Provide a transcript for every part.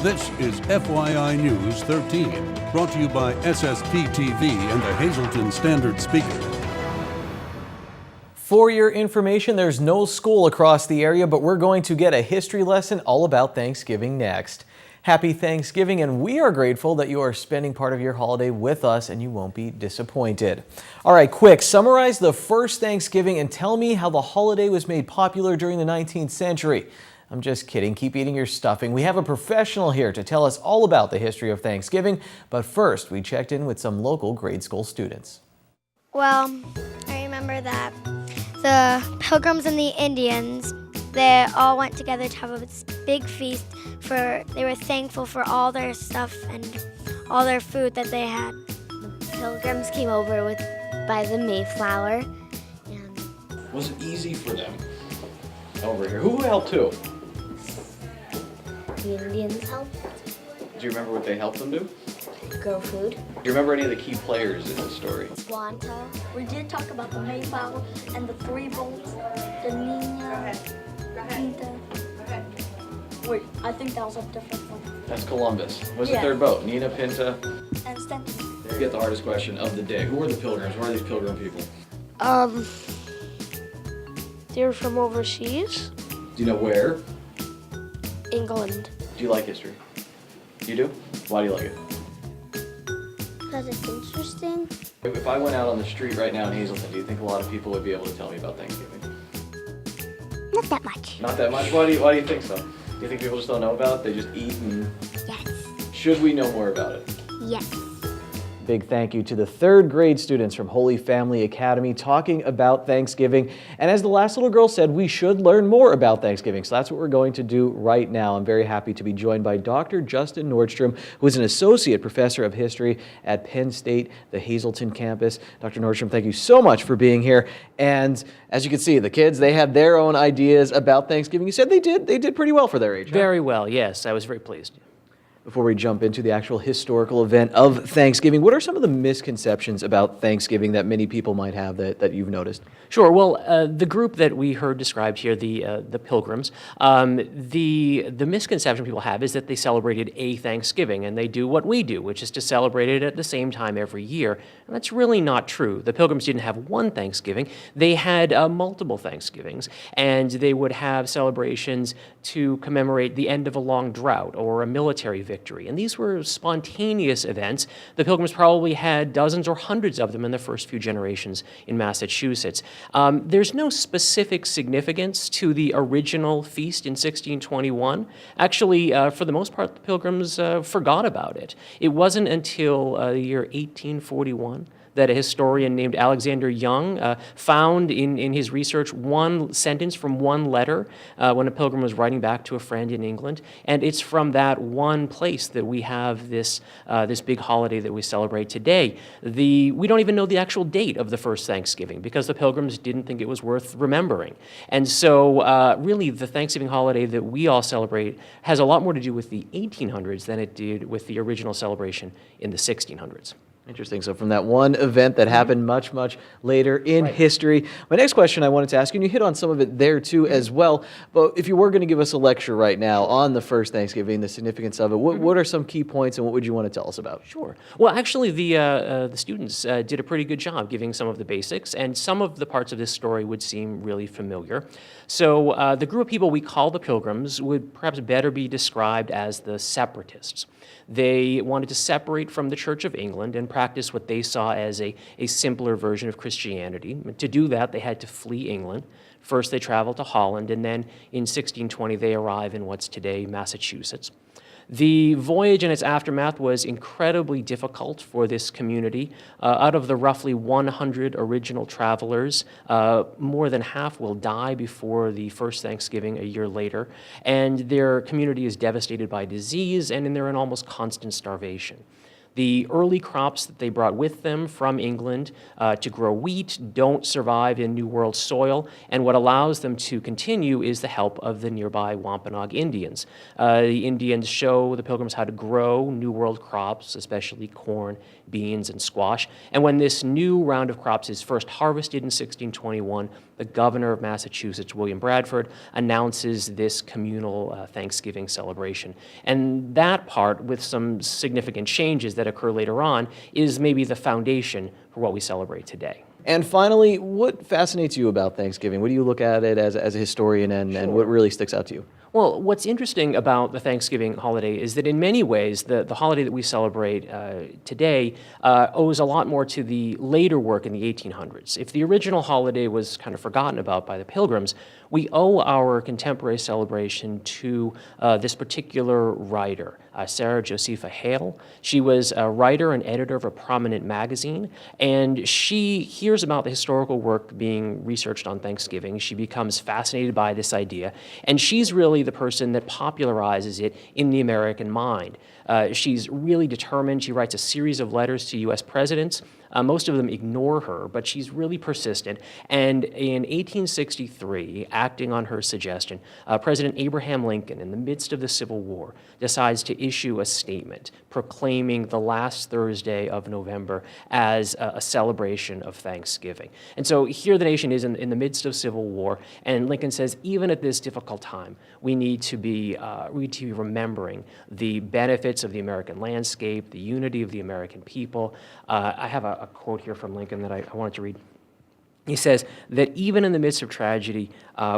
This is FYI News 13, brought to you by SSPTV and the Hazleton Standard Speaker. For your information, there's no school across the area, but we're going to get a history lesson all about Thanksgiving next. Happy Thanksgiving, and we are grateful that you are spending part of your holiday with us and you won't be disappointed. All right, quick, summarize the first Thanksgiving and tell me how the holiday was made popular during the 19th century. I'm just kidding. Keep eating your stuffing. We have a professional here to tell us all about the history of Thanksgiving. But first, we checked in with some local grade school students. Well, I remember that the Pilgrims and the Indians, they all went together to have a big feast. They were thankful for all their stuff and all their food that they had. The Pilgrims came over by the Mayflower. Was it easy for them over here? Who helped who? The Indians helped Do you remember what they helped them do? grow food. Do you remember any of the key players in the story? Squanto. We did talk about the Mayflower and the 3 boats, the Nina, Pinta. Wait, I think that was a different one. That's Columbus. What's Yeah. the third boat? Nina, Pinta. And Stenton. You get the hardest question of the day. Who are the pilgrims? Who are these pilgrim people? They're from overseas. Do you know where? England. Do you like history? You do? Why do you like it? Because it's interesting. If I went out on the street right now in Hazleton, do you think a lot of people would be able to tell me about Thanksgiving? Not that much. Not that much? Why do you think so? Do you think people just don't know about it? They just eat and... Yes. Should we know more about it? Yes. Big thank you to the third grade students from Holy Family Academy talking about Thanksgiving. And as the last little girl said, we should learn more about Thanksgiving. So that's what we're going to do right now. I'm very happy to be joined by Dr. Justin Nordstrom, who is an associate professor of history at Penn State, the Hazleton campus. Dr. Nordstrom, thank you so much for being here. And as you can see, the kids, they had their own ideas about Thanksgiving. You said they did pretty well for their age. Very well, yes. I was very pleased. Before we jump into the actual historical event of Thanksgiving, what are some of the misconceptions about Thanksgiving that many people might have that you've noticed? Sure. Well, the group that we heard described here, the Pilgrims, the misconception people have is that they celebrated a Thanksgiving, and they do what we do, which is to celebrate it at the same time every year. And that's really not true. The Pilgrims didn't have one Thanksgiving. They had multiple Thanksgivings, and they would have celebrations to commemorate the end of a long drought or a military victory. And these were spontaneous events. The Pilgrims probably had dozens or hundreds of them in the first few generations in Massachusetts. There's no specific significance to the original feast in 1621. Actually, for the most part, the Pilgrims forgot about it. It wasn't until the year 1841 that a historian named Alexander Young found in his research one sentence from one letter when a pilgrim was writing back to a friend in England. And it's from that one place that we have this big holiday that we celebrate today. We don't even know the actual date of the first Thanksgiving because the Pilgrims didn't think it was worth remembering. And so really the Thanksgiving holiday that we all celebrate has a lot more to do with the 1800s than it did with the original celebration in the 1600s. Interesting. So from that one event that happened much, much later in history. My next question I wanted to ask you, and you hit on some of it there too as well, but if you were going to give us a lecture right now on the first Thanksgiving, the significance of it, what are some key points and what would you want to tell us about? Sure. Well, actually, the students did a pretty good job giving some of the basics, and some of the parts of this story would seem really familiar. So the group of people we call the Pilgrims would perhaps better be described as the separatists. They wanted to separate from the Church of England and practice what they saw as a simpler version of Christianity. To do that, they had to flee England. First, they traveled to Holland, and then in 1620, they arrive in what's today Massachusetts. The voyage and its aftermath was incredibly difficult for this community. Out of the roughly 100 original travelers, more than half will die before the first Thanksgiving a year later, and their community is devastated by disease, and they're in almost constant starvation. The early crops that they brought with them from England to grow wheat don't survive in New World soil, and what allows them to continue is the help of the nearby Wampanoag Indians. The Indians show the Pilgrims how to grow New World crops, especially corn, beans, and squash, and when this new round of crops is first harvested in 1621, the governor of Massachusetts, William Bradford, announces this communal Thanksgiving celebration. And that part, with some significant changes that occur later on, is maybe the foundation for what we celebrate today. And finally, what fascinates you about Thanksgiving? What do you look at it as a historian, and what really sticks out to you? Well, what's interesting about the Thanksgiving holiday is that in many ways, the holiday that we celebrate today owes a lot more to the later work in the 1800s. If the original holiday was kind of forgotten about by the Pilgrims, we owe our contemporary celebration to this particular writer, Sarah Josepha Hale. She was a writer and editor of a prominent magazine, and she hears about the historical work being researched on Thanksgiving. She becomes fascinated by this idea, and she's really the person that popularizes it in the American mind. She's really determined. She writes a series of letters to U.S. presidents. Most of them ignore her, but she's really persistent. And in 1863, acting on her suggestion, President Abraham Lincoln, in the midst of the Civil War, decides to issue a statement proclaiming the last Thursday of November as a celebration of Thanksgiving. And so here the nation is in the midst of Civil War, and Lincoln says, even at this difficult time, we need to be remembering the benefits of the American landscape, the unity of the American people. I have a quote here from Lincoln that I wanted to read. He says that even in the midst of tragedy,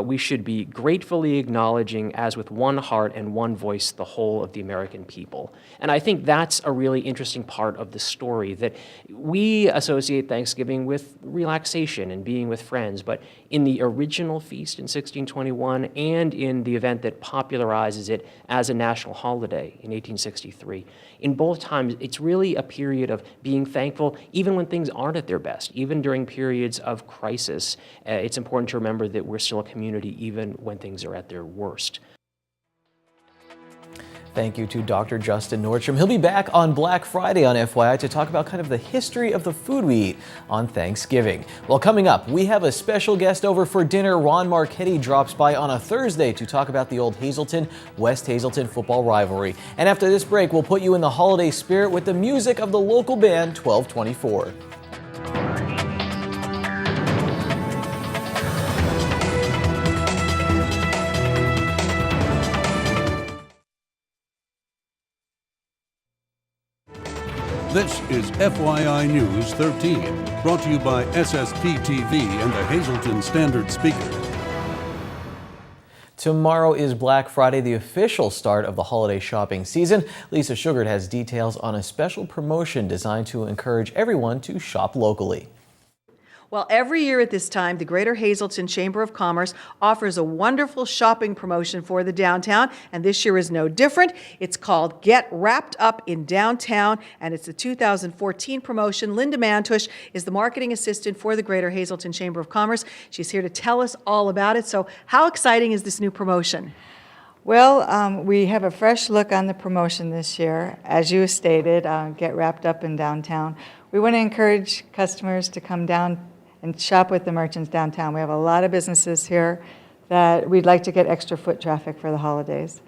we should be gratefully acknowledging, as with one heart and one voice, the whole of the American people. And I think that's a really interesting part of the story, that we associate Thanksgiving with relaxation and being with friends, but in the original feast in 1621 and in the event that popularizes it as a national holiday in 1863, in both times, it's really a period of being thankful even when things aren't at their best, even during periods of crisis. It's important to remember that we're still a community even when things are at their worst. Thank you to Dr. Justin Nordstrom. He'll be back on Black Friday on FYI to talk about kind of the history of the food we eat on Thanksgiving. Well, coming up, we have a special guest over for dinner. Ron Marchetti drops by on a Thursday to talk about the old Hazleton-West Hazleton football rivalry. And after this break, we'll put you in the holiday spirit with the music of the local band 1224. This is FYI News 13, brought to you by SSPTV and the Hazleton Standard Speaker. Tomorrow is Black Friday, the official start of the holiday shopping season. Lisa Sugart has details on a special promotion designed to encourage everyone to shop locally. Well, every year at this time, the Greater Hazleton Chamber of Commerce offers a wonderful shopping promotion for the downtown, and this year is no different. It's called Get Wrapped Up in Downtown, and it's the 2014 promotion. Linda Mantush is the marketing assistant for the Greater Hazleton Chamber of Commerce. She's here to tell us all about it. So how exciting is this new promotion? Well, we have a fresh look on the promotion this year. As you stated, Get Wrapped Up in Downtown. We want to encourage customers to come down and shop with the merchants downtown. We have a lot of businesses here that we'd like to get extra foot traffic for the holidays.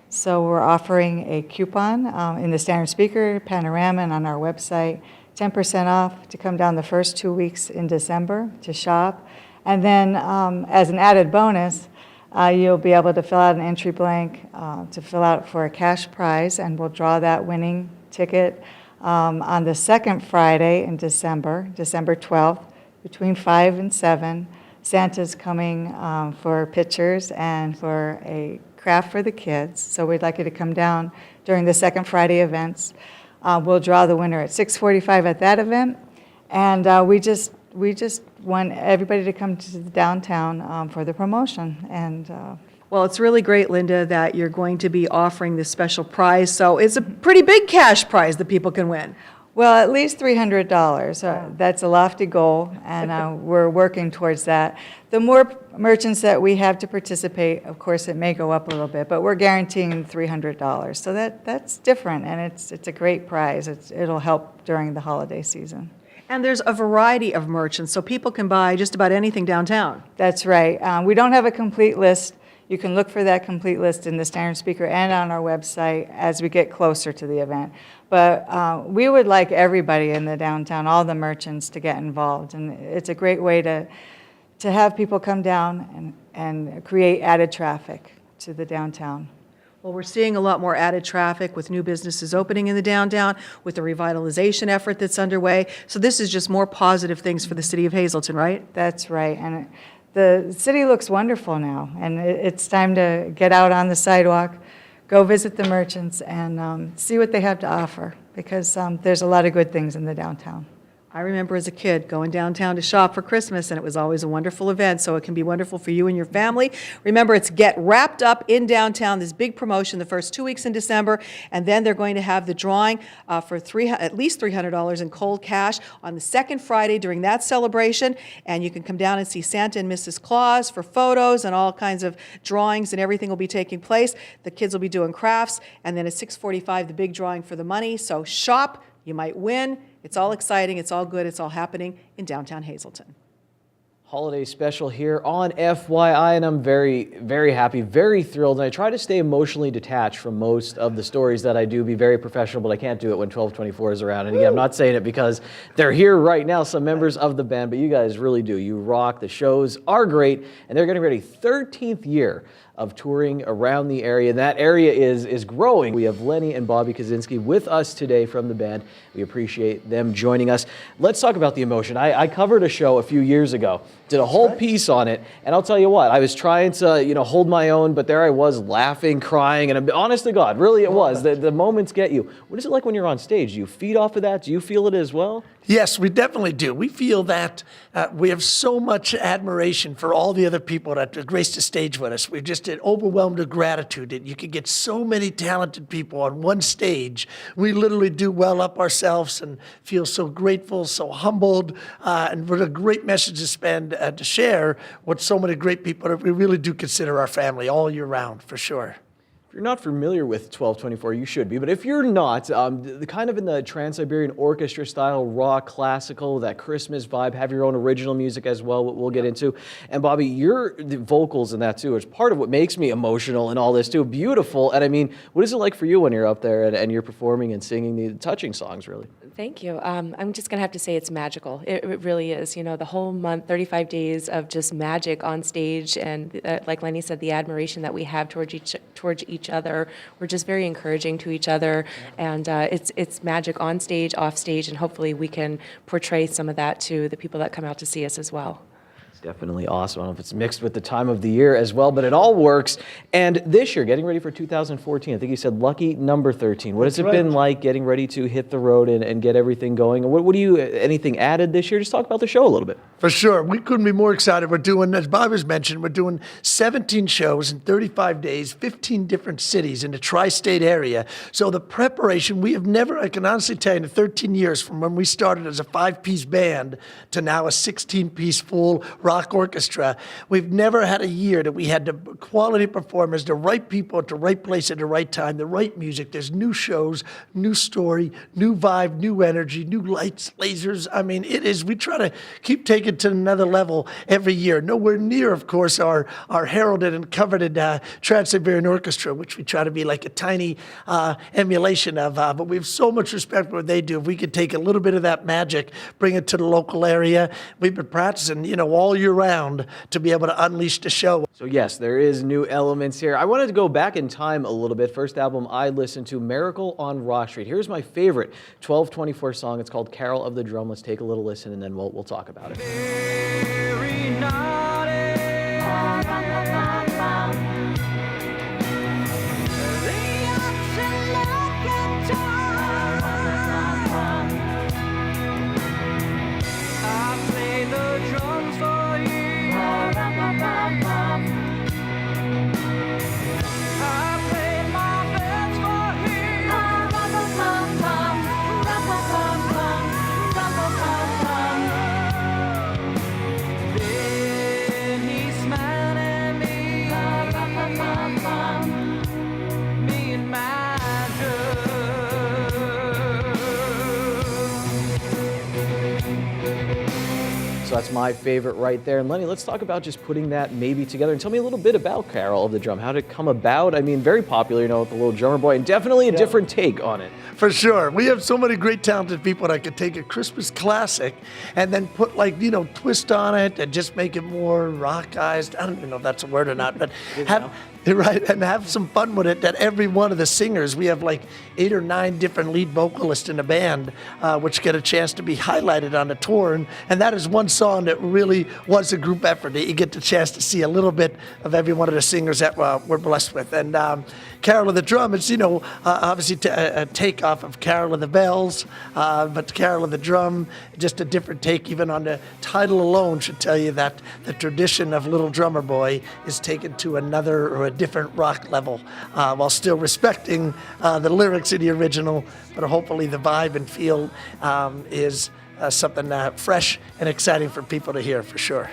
So we're offering a coupon in the Standard Speaker, Panorama, and on our website, 10% off to come down the first 2 weeks in December to shop. And then as an added bonus, you'll be able to fill out an entry blank to fill out for a cash prize, and we'll draw that winning ticket on the second Friday in December, December 12th, between 5 and 7. Santa's coming for pictures and for a craft for the kids. So we'd like you to come down during the second Friday events. We'll draw the winner at 6:45 at that event. And we just want everybody to come to the downtown for the promotion. And well, it's really great, Linda, that you're going to be offering this special prize. So it's a pretty big cash prize that people can win. Well, at least $300. That's a lofty goal, and we're working towards that. The more merchants that we have to participate, of course, it may go up a little bit, but we're guaranteeing $300. So that's different, and it's a great prize. It'll help during the holiday season. And there's a variety of merchants, so people can buy just about anything downtown. That's right. We don't have a complete list. You can look for that complete list in the Standard Speaker and on our website as we get closer to the event. But we would like everybody in the downtown, all the merchants, to get involved. And it's a great way to to have people come down and create added traffic to the downtown. Well, we're seeing a lot more added traffic with new businesses opening in the downtown, with the revitalization effort that's underway. So this is just more positive things for the city of Hazleton, right? That's right. And the city looks wonderful now. And it's time to get out on the sidewalk, go visit the merchants, and see what they have to offer, because there's a lot of good things in the downtown. I remember as a kid going downtown to shop for Christmas, and it was always a wonderful event, so it can be wonderful for you and your family. Remember, it's Get Wrapped Up in Downtown, this big promotion the first 2 weeks in December, and then they're going to have the drawing for at least $300 in cold cash on the second Friday during that celebration, and you can come down and see Santa and Mrs. Claus for photos, and all kinds of drawings and everything will be taking place. The kids will be doing crafts, and then at 6:45, the big drawing for the money. So shop, you might win. It's all exciting, it's all good, it's all happening in downtown Hazleton. Holiday special here on FYI, and I'm very, very happy, very thrilled, and I try to stay emotionally detached from most of the stories that I do, be very professional, but I can't do it when 1224 is around. And again, I'm not saying it because they're here right now, some members of the band, but you guys really do. You rock, the shows are great, and they're getting ready, 13th year of touring around the area, and that area is growing. We have Lenny and Bobby Kaczynski with us today from the band. We appreciate them joining us. Let's talk about the emotion. I covered a show a few years ago, did a whole piece on it, and I'll tell you what, I was trying to hold my own, but there I was laughing, crying, and honest to God, really it was. The moments get you. What is it like when you're on stage? Do you feed off of that? Do you feel it as well? Yes, we definitely do. We feel that we have so much admiration for all the other people that graced the stage with us. We're just overwhelmed with gratitude that you could get so many talented people on one stage. We literally do well up ourselves and feel so grateful, so humbled, and what a great message to share with so many great people that we really do consider our family all year round, for sure. If you're not familiar with 1224, you should be, but if you're not, kind of in the Trans-Siberian Orchestra style, rock, classical, that Christmas vibe, have your own original music as well, what we'll get into. And Bobby, the vocals in that too is part of what makes me emotional and all this too. Beautiful. And I mean, what is it like for you when you're up there and you're performing and singing the touching songs, really? Thank you. I'm just going to have to say it's magical. It really is. The whole month, 35 days of just magic on stage, and like Lenny said, the admiration that we have towards each other. We're just very encouraging to each other, and it's magic on stage, off stage, and hopefully we can portray some of that to the people that come out to see us as well. Definitely awesome. I don't know if it's mixed with the time of the year as well, but it all works. And this year, getting ready for 2014, I think you said lucky number 13. What has it been like getting ready to hit the road and get everything going? What do you, anything added this year? Just talk about the show a little bit. For sure. We couldn't be more excited. We're doing, as Bob has mentioned, we're doing 17 shows in 35 days, 15 different cities in the tri-state area. So the preparation, we have never, I can honestly tell you, in the 13 years from when we started as a 5-piece band to now a 16-piece full rock orchestra, we've never had a year that we had the quality performers, the right people at the right place at the right time, the right music. There's new shows, new story, new vibe, new energy, new lights, lasers. I mean, we try to keep taking it to another level every year. Nowhere near, of course, our heralded and coveted Trans-Siberian Orchestra, which we try to be like a tiny emulation of. But we have so much respect for what they do. If we could take a little bit of that magic, bring it to the local area. We've been practicing, all year round to be able to unleash the show. So yes, there is new elements here. I wanted to go back in time a little bit. First album I listened to, Miracle on Rock Street. Here's my favorite 1224 song. It's called Carol of the Drum. Let's take a little listen and then we'll talk about it. Very naughty. I play the drums for you. I play my best for you. That's my favorite right there. And Lenny, let's talk about just putting that maybe together and tell me a little bit about Carol of the Drum. How did it come about? I mean, very popular, you know, with the little drummer boy, and definitely a different take on it. For sure. We have so many great talented people that could take a Christmas classic and then put, like, you know, twist on it and just make it more rockized. I don't even know if that's a word or not, but have some fun with it. That every one of the singers, we have like 8 or 9 different lead vocalists in the band, which get a chance to be highlighted on the tour. And that is one song that really was a group effort. You get the chance to see a little bit of every one of the singers that we're blessed with. And Carol of the Drum, it's, you know, obviously a take off of Carol of the Bells, but Carol of the Drum, just a different take. Even on the title alone should tell you that the tradition of Little Drummer Boy is taken to another or a different rock level, while still respecting the lyrics of the original, but hopefully the vibe and feel is something fresh and exciting for people to hear, for sure.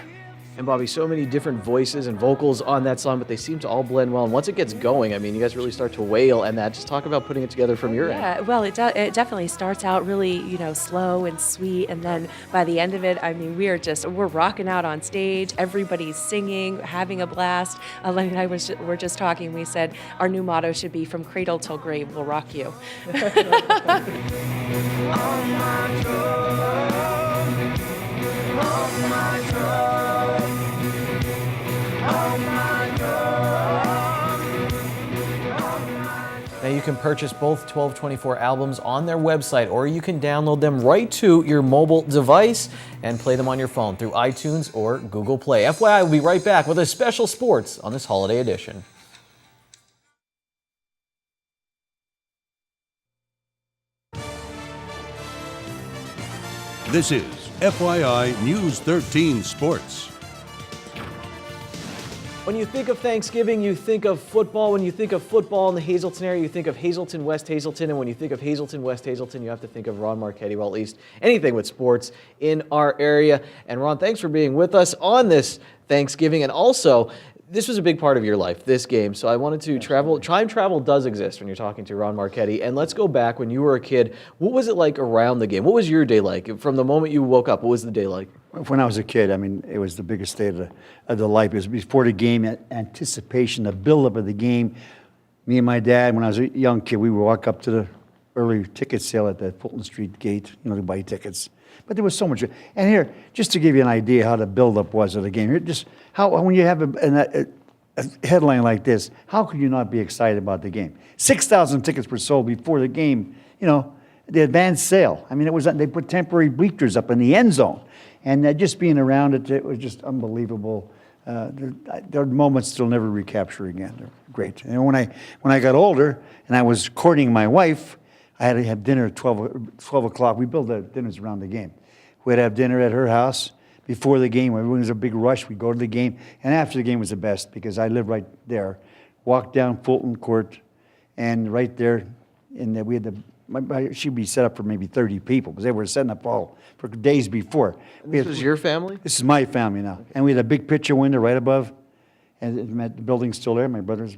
And Bobby, so many different voices and vocals on that song, but they seem to all blend well. And once it gets going, I mean, you guys really start to wail, and that. Just talk about putting it together from your end. Yeah, well, it definitely starts out really, you know, slow and sweet, and then by the end of it, I mean, we're rocking out on stage. Everybody's singing, having a blast. Lenny and I were just talking. We said our new motto should be "From cradle till grave, we'll rock you." Now you can purchase both 1224 albums on their website, or you can download them right to your mobile device and play them on your phone through iTunes or Google Play. FYI, we'll be right back with a special sports on this holiday edition. This is FYI News 13 Sports. When you think of Thanksgiving, you think of football. When you think of football in the Hazleton area, you think of Hazleton, West Hazleton. And when you think of Hazleton, West Hazleton, you have to think of Ron Marchetti, well, at least anything with sports in our area. And Ron, thanks for being with us on this Thanksgiving. And also, this was a big part of your life, this game. So I wanted to travel. Time travel does exist when you're talking to Ron Marchetti. And let's go back when you were a kid. What was it like around the game? What was your day like? From the moment you woke up, what was the day like? When I was a kid, I mean, it was the biggest day of the life. It was before the game, anticipation, the buildup of the game. Me and my dad, when I was a young kid, we would walk up to the early ticket sale at the Fulton Street gate, you know, to buy tickets. But there was so much. And here, just to give you an idea how the buildup was of the game, here, just how when you have a headline like this, how could you not be excited about the game? 6,000 tickets were sold before the game, you know, the advanced sale. I mean, they put temporary bleachers up in the end zone. And just being around it, it was just unbelievable. There are moments they'll never recapture again. They're great. And when I got older and I was courting my wife, I had to have dinner at 12 o'clock. We built the dinners around the game. We'd have dinner at her house before the game. Everyone was a big rush. We'd go to the game. And after the game was the best because I lived right there. Walked down Fulton Court, and right there, we had she'd be set up for maybe 30 people because they were setting up all for days before. This was your family? This is my family now. Okay. And we had a big picture window right above, and the building's still there. My brother's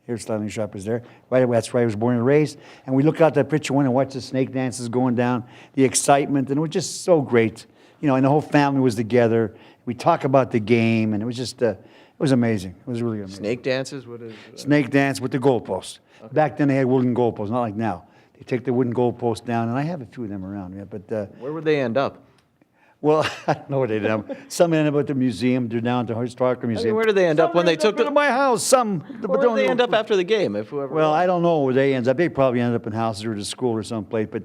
hairstyling shop is there. That's where I was born and raised. And we look out that picture window and watch the snake dances going down, the excitement, and it was just so great. You know, and the whole family was together. We talk about the game, and it was just, it was amazing. It was really amazing. Snake dances? What is Snake dance with the goalposts. Okay. Back then they had wooden goalposts, not like now. They take the wooden goalposts down, and I have a few of them around. Yeah, but where would they end up? Well, I don't know where they end up. Some end up at the museum. They're down at the Historical Museum. I mean, where did they end up when they took to my house? Some. Where did they end up after the game? Well, I don't know where they end up. They probably ended up in houses or at school or someplace. But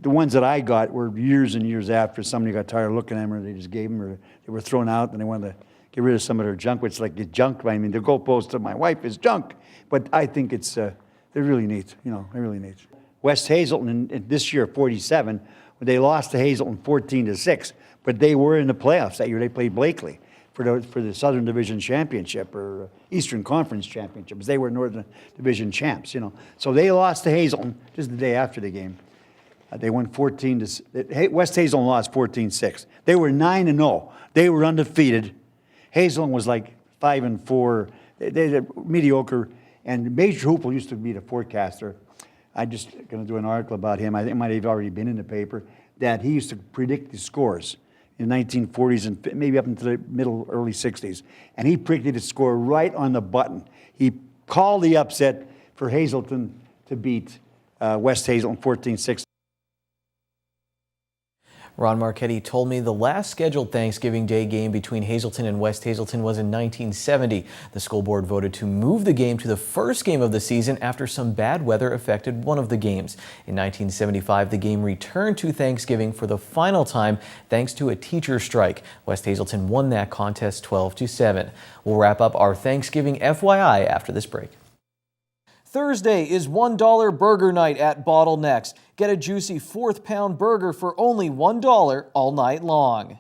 the ones that I got were years and years after somebody got tired of looking at them, or they just gave them, or they were thrown out, and they wanted to get rid of some of their junk, which like it's junk. I mean, the goalpost of my wife is junk. But I think it's they're really neat. You know, they're really neat. West Hazleton in this year, 47, they lost to Hazleton 14-6, but they were in the playoffs that year. They played Blakely for the Southern Division Championship or Eastern Conference Championships. They were Northern Division champs, you know. So they lost to Hazleton just the day after the game. They won 14 West Hazleton lost 14-6. They were 9-0. They were undefeated. Hazleton was like 5-4. They're mediocre. And Major Hoople used to be the forecaster. I'm just going to do an article about him. I think it might have already been in the paper, that he used to predict the scores. in the 1940s and maybe up into the early 60s. And he predicted the score right on the button. He called the upset for Hazleton to beat West Hazleton 14-6. Ron Marchetti told me the last scheduled Thanksgiving Day game between Hazleton and West Hazleton was in 1970. The school board voted to move the game to the first game of the season after some bad weather affected one of the games. In 1975, the game returned to Thanksgiving for the final time thanks to a teacher strike. West Hazleton won that contest 12-7. We'll wrap up our Thanksgiving FYI after this break. Thursday is $1 burger night at Bottlenecks. Get a juicy 4th pound burger for only $1 all night long.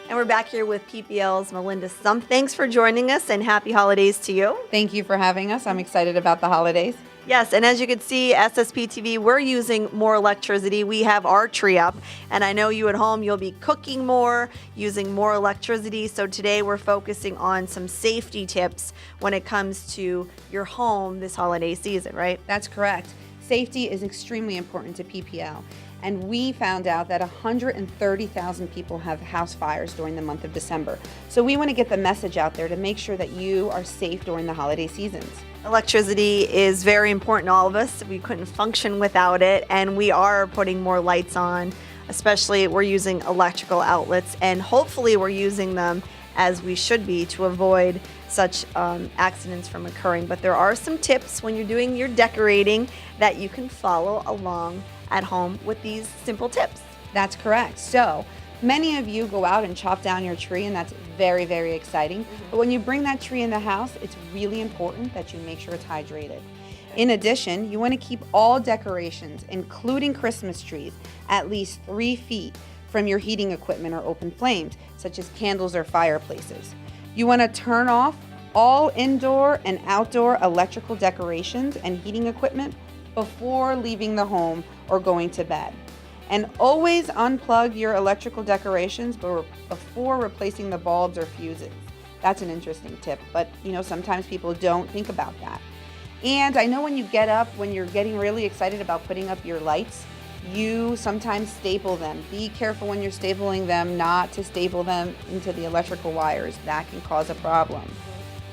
And we're back here with PPL's Melinda Stump. Thanks for joining us and happy holidays to you. Thank you for having us. I'm excited about the holidays. Yes, and as you can see, SSPTV, we're using more electricity. We have our tree up, and I know you at home, you'll be cooking more, using more electricity. So today we're focusing on some safety tips when it comes to your home this holiday season, right? That's correct. Safety is extremely important to PPL. And we found out that 130,000 people have house fires during the month of December. So we want to get the message out there to make sure that you are safe during the holiday seasons. Electricity is very important to all of us. We couldn't function without it, and we are putting more lights on, especially we're using electrical outlets, and hopefully we're using them as we should be to avoid such accidents from occurring. But there are some tips when you're doing your decorating that you can follow along at home with these simple tips. That's correct. So many of you go out and chop down your tree, and that's very, very exciting. But when you bring that tree in the house, it's really important that you make sure it's hydrated. In addition, you want to keep all decorations, including Christmas trees, at least 3 feet from your heating equipment or open flames, such as candles or fireplaces. You want to turn off all indoor and outdoor electrical decorations and heating equipment before leaving the home or going to bed. And always unplug your electrical decorations before replacing the bulbs or fuses. That's an interesting tip, but sometimes people don't think about that. And I know when you get up, when you're getting really excited about putting up your lights, you sometimes staple them. Be careful when you're stapling them not to staple them into the electrical wires. That can cause a problem.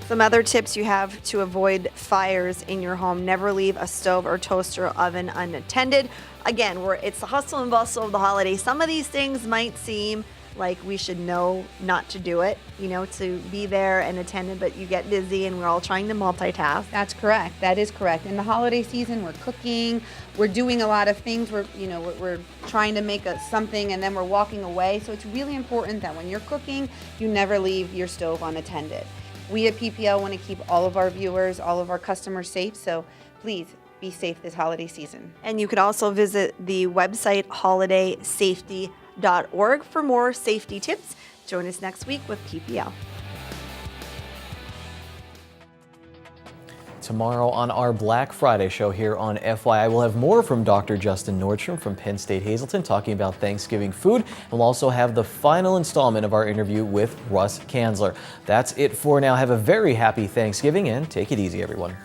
Some other tips you have to avoid fires in your home: never leave a stove or toaster or oven unattended. Again, it's the hustle and bustle of the holidays. Some of these things might seem like we should know not to do it, to be there and attended, but you get busy and we're all trying to multitask. That's correct. That is correct. In the holiday season, we're cooking, we're doing a lot of things. We're trying to make something and then we're walking away. So it's really important that when you're cooking, you never leave your stove unattended. We at PPL want to keep all of our viewers, all of our customers safe, so please be safe this holiday season. And you could also visit the website holidaysafety.org for more safety tips. Join us next week with PPL. Tomorrow on our Black Friday show here on FYI, we'll have more from Dr. Justin Nordstrom from Penn State Hazleton talking about Thanksgiving food. And we'll also have the final installment of our interview with Russ Kanzler. That's it for now. Have a very happy Thanksgiving and take it easy, everyone.